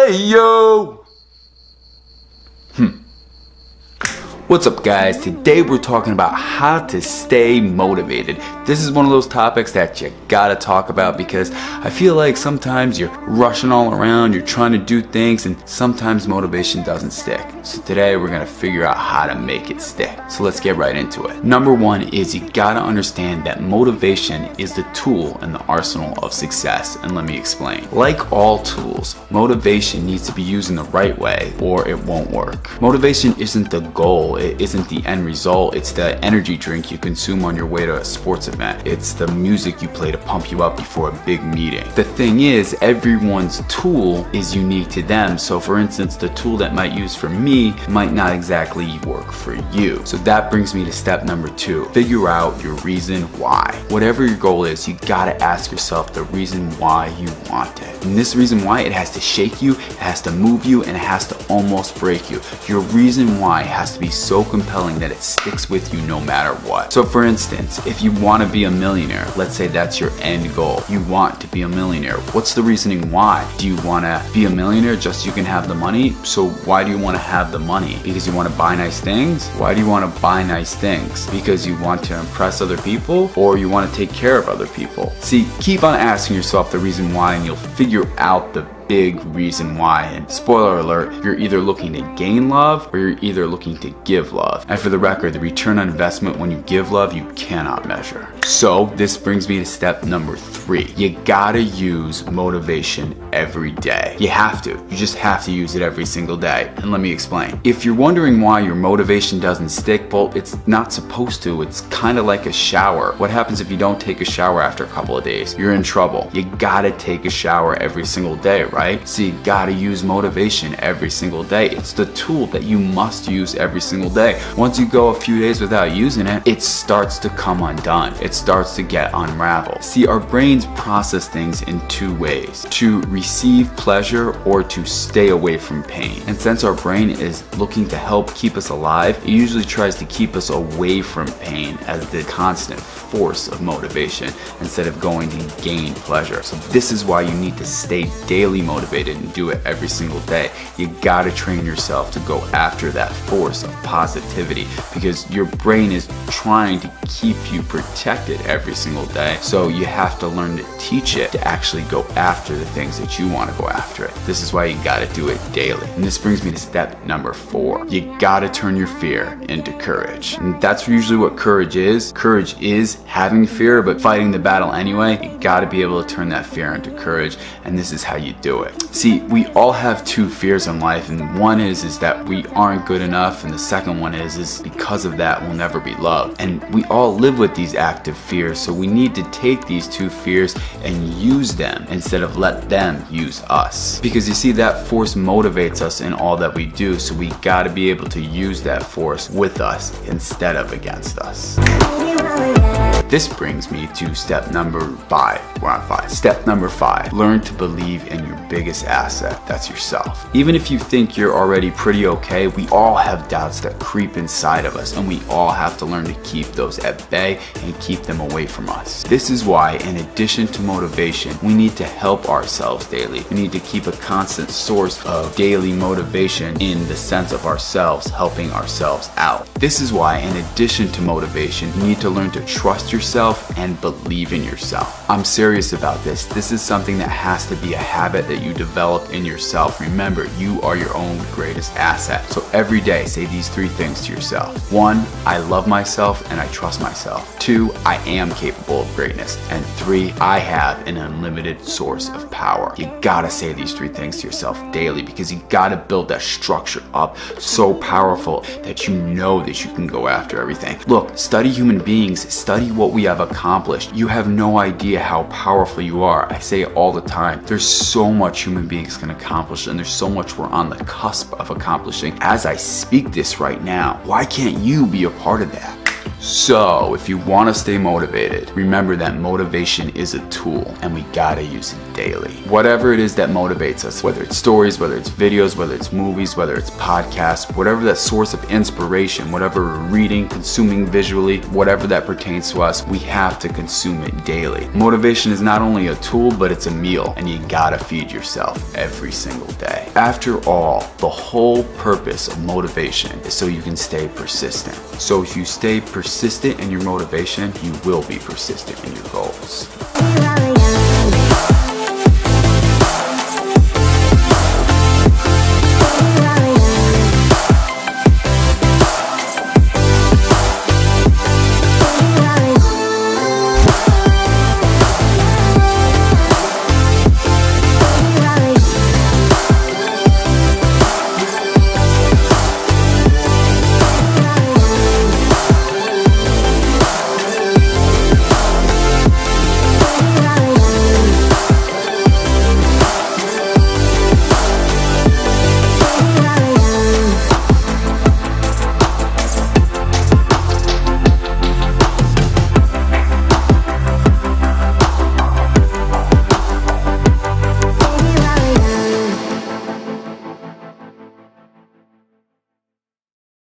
Hey yo! What's up guys? Today we're talking about how to stay motivated. This is one of those topics that you gotta talk about because I feel like sometimes you're rushing all around, you're trying to do things, and sometimes motivation doesn't stick. So today we're gonna figure out how to make it stick. So let's get right into it. Number one is you gotta understand that motivation is the tool in the arsenal of success, and let me explain. Like all tools, motivation needs to be used in the right way or it won't work. Motivation isn't the goal. It isn't the end result. It's the energy drink you consume on your way to a sports event. It's the music you play to pump you up before a big meeting. The thing is, everyone's tool is unique to them. So for instance, the tool that might use for me might not exactly work for you. So that brings me to step number two. Figure out your reason why. Whatever your goal is, you gotta ask yourself the reason why you want it. And this reason why, it has to shake you, it has to move you, and it has to almost break you. Your reason why has to be so compelling that it sticks with you no matter what. So for instance, if you want to be a millionaire, let's say that's your end goal. You want to be a millionaire. What's the reasoning why? Do you want to be a millionaire just so you can have the money? So why do you want to have the money? Because you want to buy nice things? Why do you want to buy nice things? Because you want to impress other people, or you want to take care of other people? See, keep on asking yourself the reason why and you'll figure out the big reason why. And spoiler alert, you're either looking to gain love or you're either looking to give love. And for the record, the return on investment when you give love, you cannot measure. So this brings me to step number three. You gotta use motivation every day. You have to. You just have to use it every single day. And let me explain. If you're wondering why your motivation doesn't stick, well, it's not supposed to. It's kind of like a shower. What happens if you don't take a shower after a couple of days? You're in trouble. You gotta take a shower every single day, right? So you gotta use motivation every single day. It's the tool that you must use every single day. Once you go a few days without using it, it starts to come undone. It starts to get unraveled. See, our brains process things in two ways: to receive pleasure or to stay away from pain. And since our brain is looking to help keep us alive, it usually tries to keep us away from pain as the constant force of motivation instead of going to gain pleasure. So this is why you need to stay daily motivated and do it every single day. You gotta train yourself to go after that force of positivity because your brain is trying to keep you protected every single day. So you have to learn to teach it to actually go after the things that you want to go after it. This is why you gotta do it daily. And this brings me to step number four. You gotta turn your fear into courage. And that's usually what courage is. Courage is having fear, but fighting the battle anyway. You gotta be able to turn that fear into courage, and this is how you do it. See, we all have two fears in life, and one is that we aren't good enough, and the second one is because of that we'll never be loved. And we all live with these active fears, so we need to take these two fears and use them instead of let them use us. Because you see, that force motivates us in all that we do, so we gotta be able to use that force with us instead of against us. This brings me to step number five. We're on five. Step number five, learn to believe in your biggest asset. That's yourself. Even if you think you're already pretty okay, we all have doubts that creep inside of us, and we all have to learn to keep those at bay and keep them away from us. This is why, in addition to motivation, we need to help ourselves daily. We need to keep a constant source of daily motivation in the sense of ourselves helping ourselves out. This is why, in addition to motivation, you need to learn to trust yourself and believe in yourself. I'm serious about this. This is something that has to be a habit that you develop in yourself. Remember, you are your own greatest asset. So every day, say these three things to yourself. 1, I love myself and I trust myself. 2, I am capable of greatness. And 3, I have an unlimited source of power. You gotta say these three things to yourself daily because you gotta build that structure up so powerful that you know that you can go after everything. Look, study human beings, study what we have accomplished. You have no idea how powerful you are. I say it all the time. There's so much human beings can accomplish, and there's so much we're on the cusp of accomplishing as I speak this right now. Why can't you be a part of that? So, if you want to stay motivated, remember that motivation is a tool and we gotta use it daily. Whatever it is that motivates us, whether it's stories, whether it's videos, whether it's movies, whether it's podcasts, whatever that source of inspiration, whatever we're reading, consuming visually, whatever that pertains to us, we have to consume it daily. Motivation is not only a tool, but it's a meal, and you gotta feed yourself every single day. After all, the whole purpose of motivation is so you can stay persistent. So if you stay persistent in your motivation, you will be persistent in your goals.